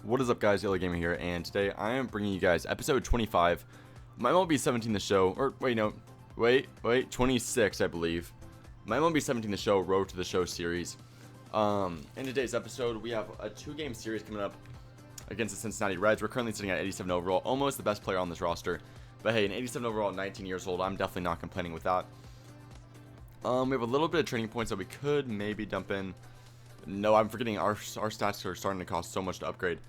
What is up, guys? Yellow Gamer here, and today I am bringing you guys episode 25. My MLB 17 the show, or wait, 26, I believe. My MLB 17 the show, Road to the Show series. In today's episode, we have a 2-game series coming up against the Cincinnati Reds. We're currently sitting at 87 overall, almost the best player on this roster. But hey, an 87 overall at 19 years old, I'm definitely not complaining with that. We have a little bit of training points that we could maybe dump in. No, I'm forgetting our stats are starting to cost so much to upgrade.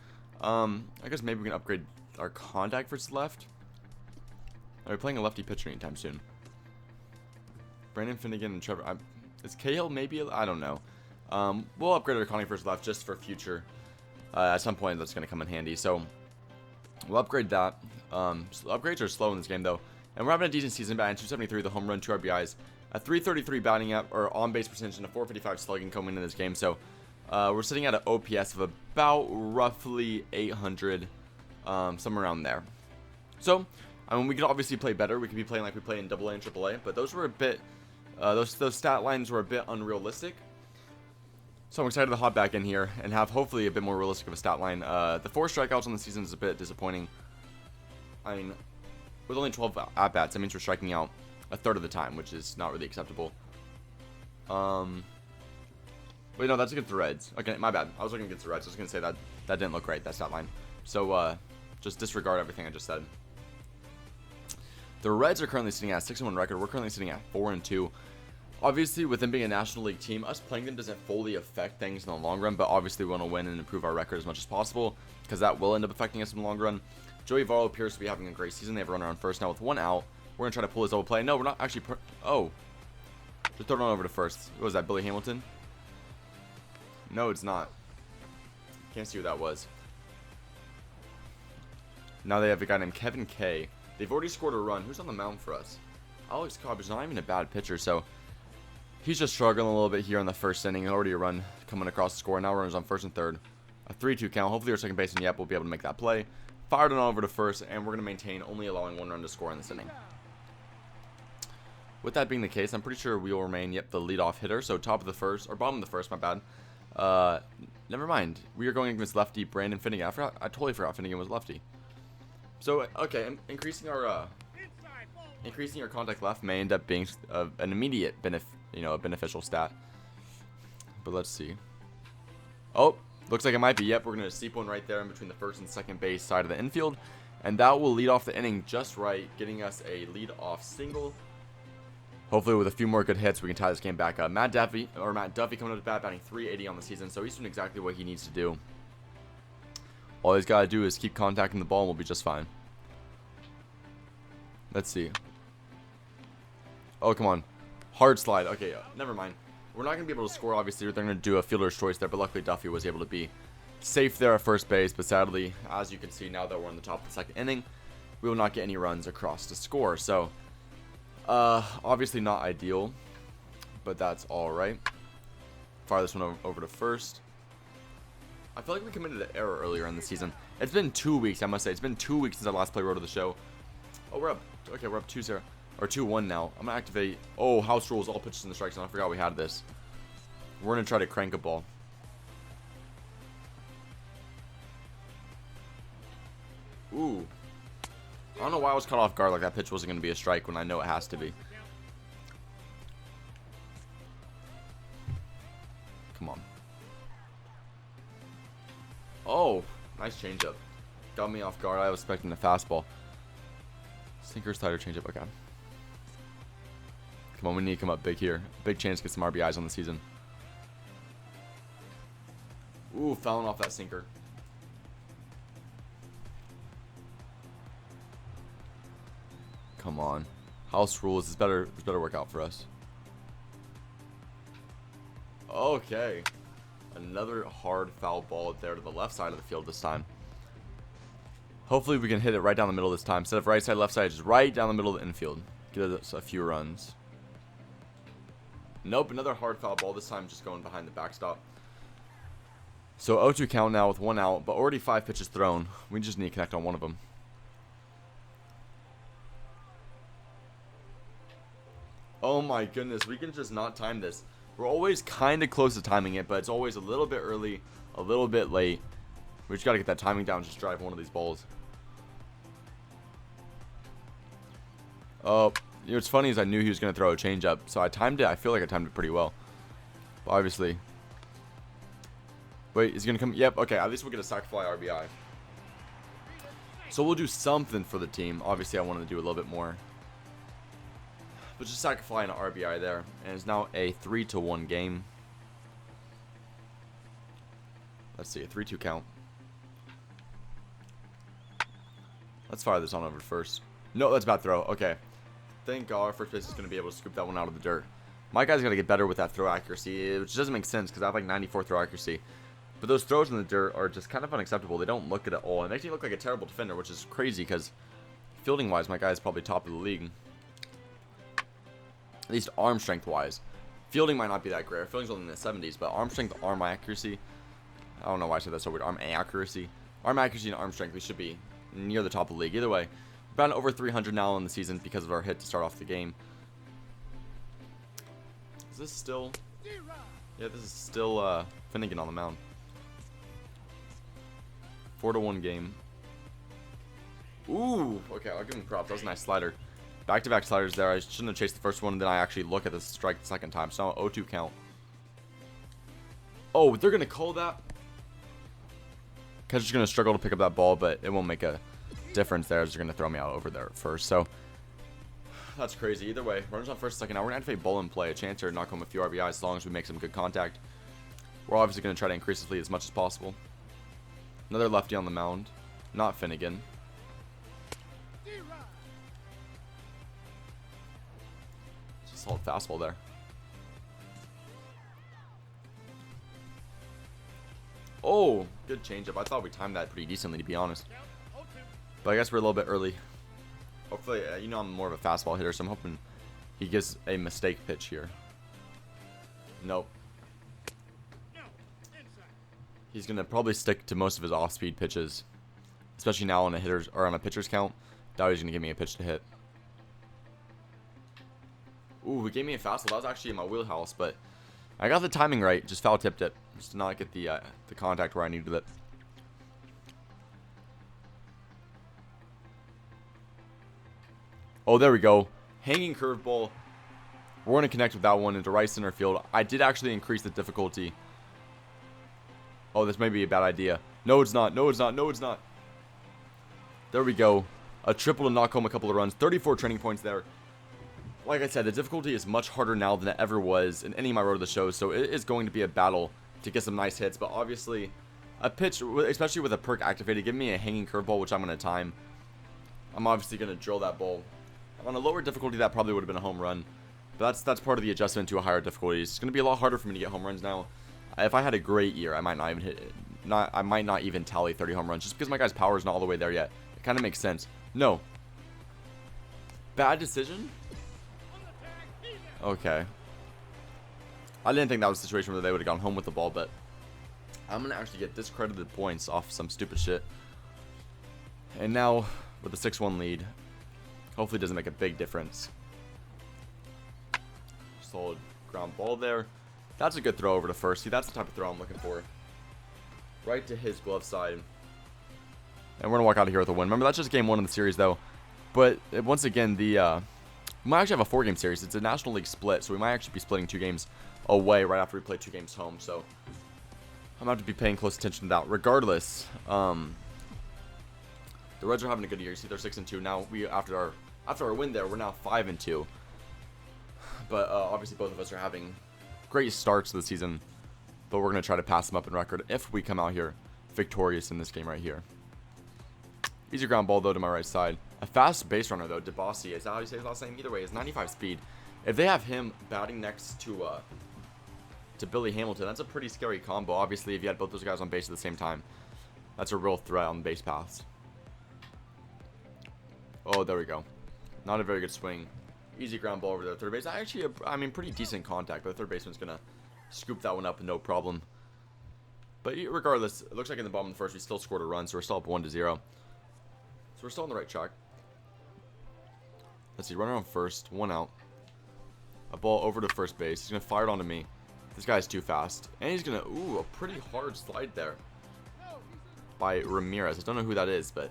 I guess maybe we can upgrade our contact versus left. Are we playing a lefty pitcher anytime soon? Brandon Finnegan and Trevor. Is Cahill maybe? I don't know. We'll upgrade our contact versus left just for future. At some point, that's going to come in handy. So we'll upgrade that. Upgrades are slow in this game though, and we're having a decent season. Batting 273, the home run, 2 RBIs, a 333 batting up or on base percentage, and a 455 slugging coming into this game. So we're sitting at an OPS of about roughly 800, somewhere around there. So, I mean, we could obviously play better. We could be playing like we play in AA and AAA, but those were a bit, those stat lines were a bit unrealistic. So I'm excited to hop back in here and have hopefully a bit more realistic of a stat line. The 4 strikeouts on the season is a bit disappointing. I mean, with only 12 at-bats, that means we're striking out a third of the time, which is not really acceptable. Wait, no, that's against the Reds. Okay, my bad. I was looking against the Reds. I was going to say that didn't look right, that stat line. So, just disregard everything I just said. The Reds are currently sitting at a 6-1 record. We're currently sitting at 4-2. Obviously, with them being a National League team, us playing them doesn't fully affect things in the long run, but obviously we want to win and improve our record as much as possible, because that will end up affecting us in the long run. Joey Votto appears to be having a great season. They have a runner on first now with 1 out. We're going to try to pull his double play. No, we're not actually... Just throw it on over to first. What was that, Billy Hamilton? No, it's not. Can't see who that was. Now they have a guy named Kevin K. They've already scored a run. Who's on the mound for us? Alex Cobb is not even a bad pitcher, so he's just struggling a little bit here in the first inning. Already a run coming across the score. Now runners on first and third. A 3-2 count. Hopefully our second baseman, yep, will be able to make that play. Fired it on over to first, and we're going to maintain only allowing 1 run to score in this inning. With that being the case, I'm pretty sure we will remain, yep, the leadoff hitter. So top of the first, or bottom of the first, my bad. Never mind. We are going against lefty Brandon Finnegan. I totally forgot Finnegan was lefty. So, okay, increasing our contact left may end up being an immediate beneficial stat. But let's see. Oh, looks like it might be. Yep, we're going to seep one right there in between the first and second base side of the infield. And that will lead off the inning just right, getting us a lead-off single. Hopefully with a few more good hits, we can tie this game back up. Matt Duffy coming up to bat, batting 380 on the season, so he's doing exactly what he needs to do. All he's got to do is keep contacting the ball, and we'll be just fine. Let's see. Oh, come on. Hard slide. Okay, never mind. We're not going to be able to score, obviously. They're going to do a fielder's choice there, but luckily Duffy was able to be safe there at first base. But sadly, as you can see now that we're in the top of the second inning, we will not get any runs across to score. So, obviously not ideal, but that's all right. Fire this one over to first. I feel like we committed an error earlier in the season. It's been 2 weeks, I must say. It's been 2 weeks since I last played Road to the Show. Oh, we're up. Okay, we're up 2-0 or 2-1 now. I'm gonna activate. Oh, house rules, all pitches in the strike zone. I forgot we had this. We're gonna try to crank a ball. Ooh. I don't know why I was caught off guard like that pitch wasn't going to be a strike when I know it has to be. Come on. Oh, nice changeup. Got me off guard. I was expecting a fastball. Sinker, slider, changeup. Okay. Come on, we need to come up big here. Big chance to get some RBIs on the season. Ooh, fouling off that sinker. Come on. House rules. This better work out for us. Okay. Another hard foul ball there to the left side of the field this time. Hopefully we can hit it right down the middle this time. Instead of right side, left side, just right down the middle of the infield. Get us a few runs. Nope, another hard foul ball. This time just going behind the backstop. So 0-2 count now with 1 out, but already 5 pitches thrown. We just need to connect on one of them. Oh my goodness, we can just not time this. We're always kind of close to timing it, but it's always a little bit early, a little bit late. We just got to get that timing down. Just drive one of these balls. Oh, you know what's funny is I knew he was going to throw a changeup, so I timed it. I feel like I timed it pretty well. But obviously. Wait, is he going to come? Yep, okay. At least we'll get a sac fly RBI. So we'll do something for the team. Obviously, I wanted to do a little bit more. But just sac fly and an RBI there. And it's now a 3-1 game. Let's see, a 3-2 count. Let's fire this on over first. No, that's a bad throw. Okay. Thank God our first base is going to be able to scoop that one out of the dirt. My guy's got to get better with that throw accuracy, which doesn't make sense because I have like 94 throw accuracy. But those throws in the dirt are just kind of unacceptable. They don't look good at all. It makes me look like a terrible defender, which is crazy because fielding-wise, my guy's probably top of the league. At least arm strength-wise. Fielding might not be that great. Fielding's only in the 70s, but arm strength, arm accuracy. I don't know why I said that so weird. Arm accuracy. Arm accuracy and arm strength, we should be near the top of the league. Either way, we're about over 300 now in the season because of our hit to start off the game. Is this still... Yeah, this is still Finnegan on the mound. 4-1 game. Ooh, okay, I'll give him props. That was a nice slider. Back-to-back sliders there. I shouldn't have chased the first one, and then I actually look at the strike the second time. So now 0-2 count. Oh, they're going to call that? Catcher's going to struggle to pick up that ball, but it won't make a difference there. They're going to throw me out over there at first. So that's crazy. Either way, runners on first and second. Now we're going to activate ball and play. A chance here to knock home a few RBIs as long as we make some good contact. We're obviously going to try to increase this lead as much as possible. Another lefty on the mound. Not Finnegan. Just a solid fastball there. Oh, good changeup. I thought we timed that pretty decently, to be honest. But I guess we're a little bit early. Hopefully, you know I'm more of a fastball hitter, so I'm hoping he gives a mistake pitch here. Nope. He's going to probably stick to most of his off-speed pitches. Especially now on a hitter's or on a pitcher's count. Doubt he's going to give me a pitch to hit. Ooh, he gave me a fastball. That was actually in my wheelhouse, but I got the timing right. Just foul tipped it. Just did not get the contact where I needed it. Oh, there we go. Hanging curveball. We're going to connect with that one into right center field. I did actually increase the difficulty. Oh, this may be a bad idea. No, it's not. No, it's not. No, it's not. There we go. A triple to knock home a couple of runs. 34 training points there. Like I said, the difficulty is much harder now than it ever was in any of my road to the shows. So it is going to be a battle to get some nice hits. But obviously, a pitch, especially with a perk activated, give me a hanging curveball, which I'm going to time. I'm obviously going to drill that ball. On a lower difficulty, that probably would have been a home run. But that's part of the adjustment to a higher difficulty. It's going to be a lot harder for me to get home runs now. If I had a great year, I might not even hit it. I might not even tally 30 home runs just because my guy's power is not all the way there yet. It kind of makes sense. No. Bad decision? Okay. I didn't think that was a situation where they would have gone home with the ball, but I'm going to actually get discredited points off some stupid shit. And now, with a 6-1 lead, hopefully it doesn't make a big difference. Solid ground ball there. That's a good throw over to first. See, that's the type of throw I'm looking for. Right to his glove side. And we're going to walk out of here with a win. Remember, that's just game 1 of the series, though. But once again, we might actually have a 4-game series. It's a National League split, so we might actually be splitting 2 games away right after we play 2 games home. So I'm going to have to be paying close attention to that. Regardless, the Reds are having a good year. You see, they're 6-2. Now, after our win there, we're now 5-2. But obviously, both of us are having great starts to the season. But we're going to try to pass them up in record if we come out here victorious in this game right here. Easy ground ball, though, to my right side. A fast base runner, though, DeBossi. Is that how you say his last name? Either way, it's 95 speed. If they have him batting next to Billy Hamilton, that's a pretty scary combo. Obviously, if you had both those guys on base at the same time, that's a real threat on the base paths. Oh, there we go. Not a very good swing. Easy ground ball over there. Third base. Actually, I mean, pretty decent contact, but the third baseman's going to scoop that one up, no problem. But regardless, it looks like in the bottom of the first, we still scored a run, so we're still up 1-0. So we're still on the right track. Let's see, runner on first, 1 out. A ball over to first base. He's going to fire it onto me. This guy's too fast. And he's going to, ooh, a pretty hard slide there. by Ramirez. I don't know who that is, but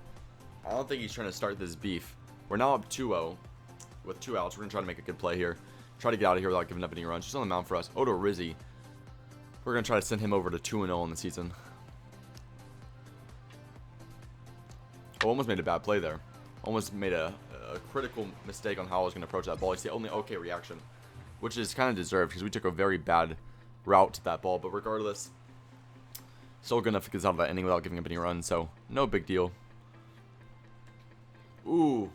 I don't think he's trying to start this beef. We're now up 2-0 with 2 outs. We're going to try to make a good play here. Try to get out of here without giving up any runs. Just on the mound for us. Odo Rizzi. We're going to try to send him over to 2-0 in the season. Oh, almost made a bad play there. Almost made a critical mistake on how I was going to approach that ball. It's the only okay reaction, which is kind of deserved because we took a very bad route to that ball. But regardless, still good enough to get us out of that inning without giving up any runs, so no big deal. Ooh.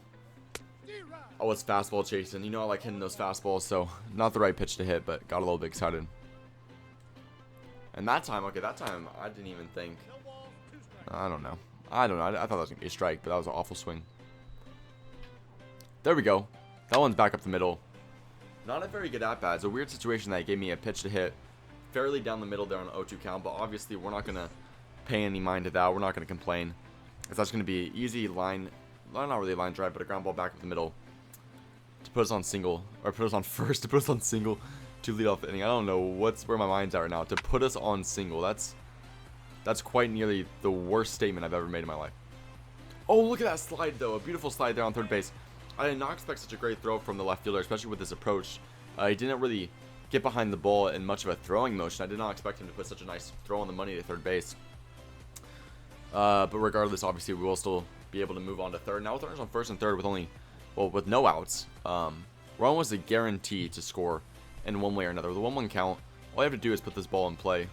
Oh, it's fastball chasing. You know I like hitting those fastballs, so not the right pitch to hit, but got a little bit excited. And that time, okay, that time I didn't even think. I don't know. I thought that was going to be a strike, but that was an awful swing. There we go. That one's back up the middle. Not a very good at-bat. It's a weird situation that gave me a pitch to hit fairly down the middle there on an 0-2 count, but obviously we're not going to pay any mind to that. We're not going to complain. Because that's going to be easy line, well, not really a line drive, but a ground ball back up the middle to put us on single, or put us on first, to put us on single to lead off the inning. I don't know where my mind's at right now. To put us on single, that's quite nearly the worst statement I've ever made in my life. Oh, look at that slide, though. A beautiful slide there on third base. I did not expect such a great throw from the left fielder, especially with this approach. He didn't really get behind the ball in much of a throwing motion. I did not expect him to put such a nice throw on the money to third base. But regardless, obviously, we will still be able to move on to third. Now with runners on first and third with no outs, we're almost a guarantee to score in one way or another. With a 1-1 count, all you have to do is put this ball in play.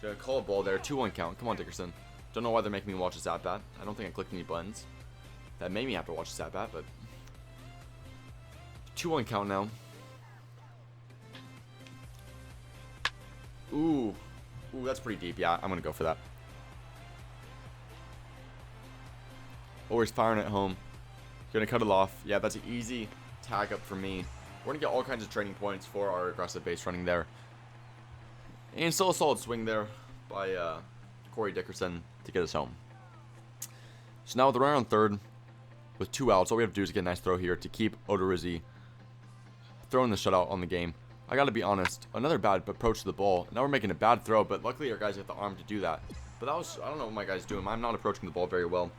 Gonna call a ball there, 2-1 count. Come on, Dickerson. Don't know why they're making me watch this at-bat. I don't think I clicked any buttons that made me have to watch this at-bat, but 2-1 count now. Ooh, that's pretty deep. Yeah, I'm gonna go for that. Oh, he's firing at home. Gonna cut it off. Yeah, that's an easy tag up for me. We're gonna get all kinds of training points for our aggressive base running there. And still a solid swing there by Corey Dickerson to get us home. So now with the runner on third with 2 outs, all we have to do is get a nice throw here to keep Odorizzi throwing the shutout on the game. I gotta be honest, another bad approach to the ball. Now we're making a bad throw, but luckily our guys have the arm to do that. But that was, I don't know what my guy's doing. I'm not approaching the ball very well.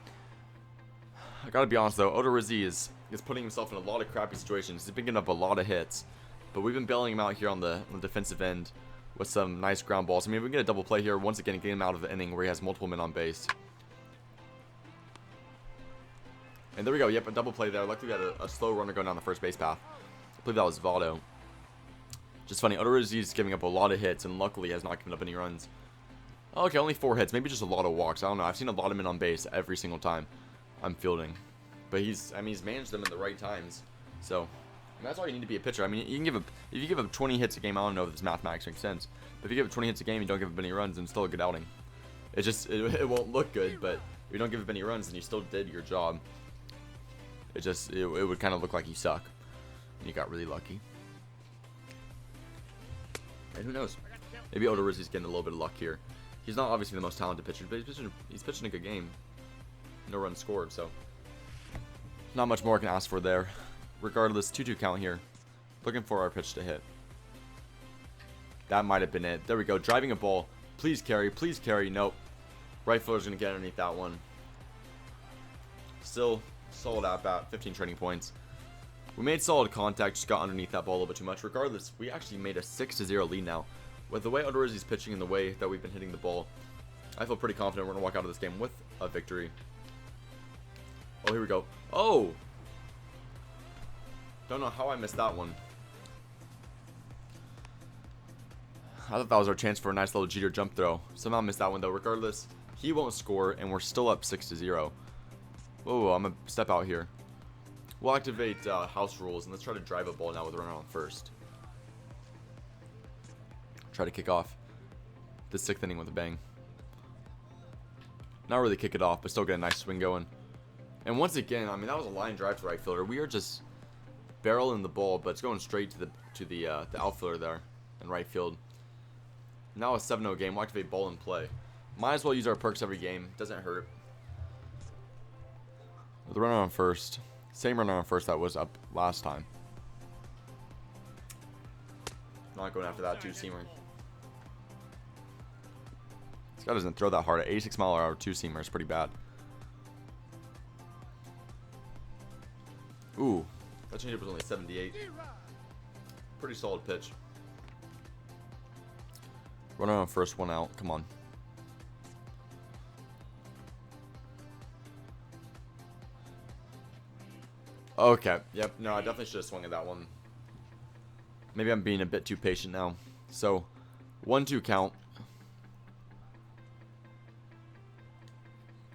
I gotta be honest though, Odorizzi is putting himself in a lot of crappy situations. He's picking up a lot of hits, but we've been bailing him out here on the defensive end with some nice ground balls. I mean, we can get a double play here once again, get him out of the inning where he has multiple men on base. And there we go. Yep, a double play there. Luckily, we had a slow runner going down the first base path. I believe that was Votto. Just funny. Odorizzi is giving up a lot of hits, and luckily has not given up any runs. Okay, only 4 hits. Maybe just a lot of walks. I don't know. I've seen a lot of men on base every single time I'm fielding. But he's managed them in the right times. So, that's all you need to be a pitcher. I mean, you can give up, if you give up 20 hits a game, I don't know if this mathematics makes sense. But if you give up 20 hits a game, you don't give up any runs, and still a good outing. It's just, it won't look good, but if you don't give up any runs, then you still did your job. It would kind of look like you suck. And you got really lucky. And who knows? Maybe Odorizzi's getting a little bit of luck here. He's not obviously the most talented pitcher, but he's pitching a good game. No runs scored, so not much more I can ask for there. Regardless, 2-2 count here. Looking for our pitch to hit. That might have been it. There we go. Driving a ball. Please carry. Please carry. Nope. Right fielder's going to get underneath that one. Still solid at bat. 15 training points. We made solid contact. Just got underneath that ball a little bit too much. Regardless, we actually made a 6-0 lead now. With the way Odorizzi's pitching and the way that we've been hitting the ball, I feel pretty confident we're going to walk out of this game with a victory. Oh, here we go. Oh! Don't know how I missed that one. I thought that was our chance for a nice little Jeter jump throw. Somehow missed that one though. Regardless, he won't score, and we're still up 6-0. Whoa, I'm gonna step out here. We'll activate house rules, and let's try to drive a ball now with a runner on first. Try to kick off the 6th inning with a bang. Not really kick it off, but still get a nice swing going. And once again, I mean, that was a line drive to right fielder. We are just barreling the ball, but it's going straight to the outfielder there in right field. Now a 7-0 game. We'll activate ball in play. Might as well use our perks every game. Doesn't hurt. With the runner on first. Same runner on first that was up last time. Not going after that 2-seamer. This That doesn't throw that hard. At 86 mile per hour two-seamer is pretty bad. Ooh, that changeup was only 78. Pretty solid pitch. Runner on first, one out. Come on. Okay. Yep. No, I definitely should have swung at that one. Maybe I'm being a bit too patient now. So, 1-2 count.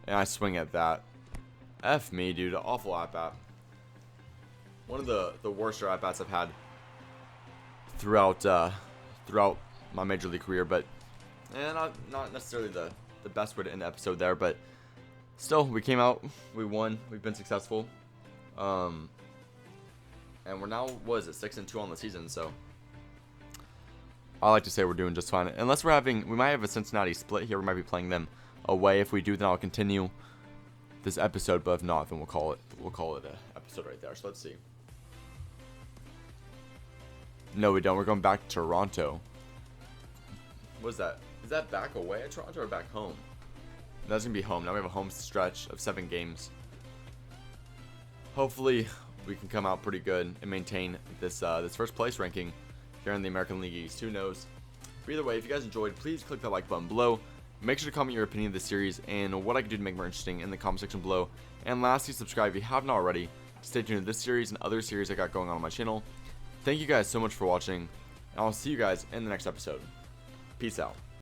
And I swing at that. F me, dude. Awful at-bat. One of the worst at-bats I've had throughout my major league career. But not necessarily the best way to end the episode there. But still, we came out. We won. We've been successful. And we're now, what is it, 6-2 on the season, so I like to say we're doing just fine. Unless we might have a Cincinnati split here. We might be playing them away. If we do, then I'll continue this episode, but if not, then we'll call it an episode right there. So let's see. No, we don't. We're going back to Toronto. What is that? Is that back away at Toronto or back home? That's gonna be home. Now we have a home stretch of 7 games. Hopefully, we can come out pretty good and maintain this first place ranking here in the American League East. Who knows? But either way, if you guys enjoyed, please click that like button below. Make sure to comment your opinion of the series and what I can do to make more interesting in the comment section below. And lastly, subscribe if you haven't already to stay tuned to this series and other series I got going on my channel. Thank you guys so much for watching, and I'll see you guys in the next episode. Peace out.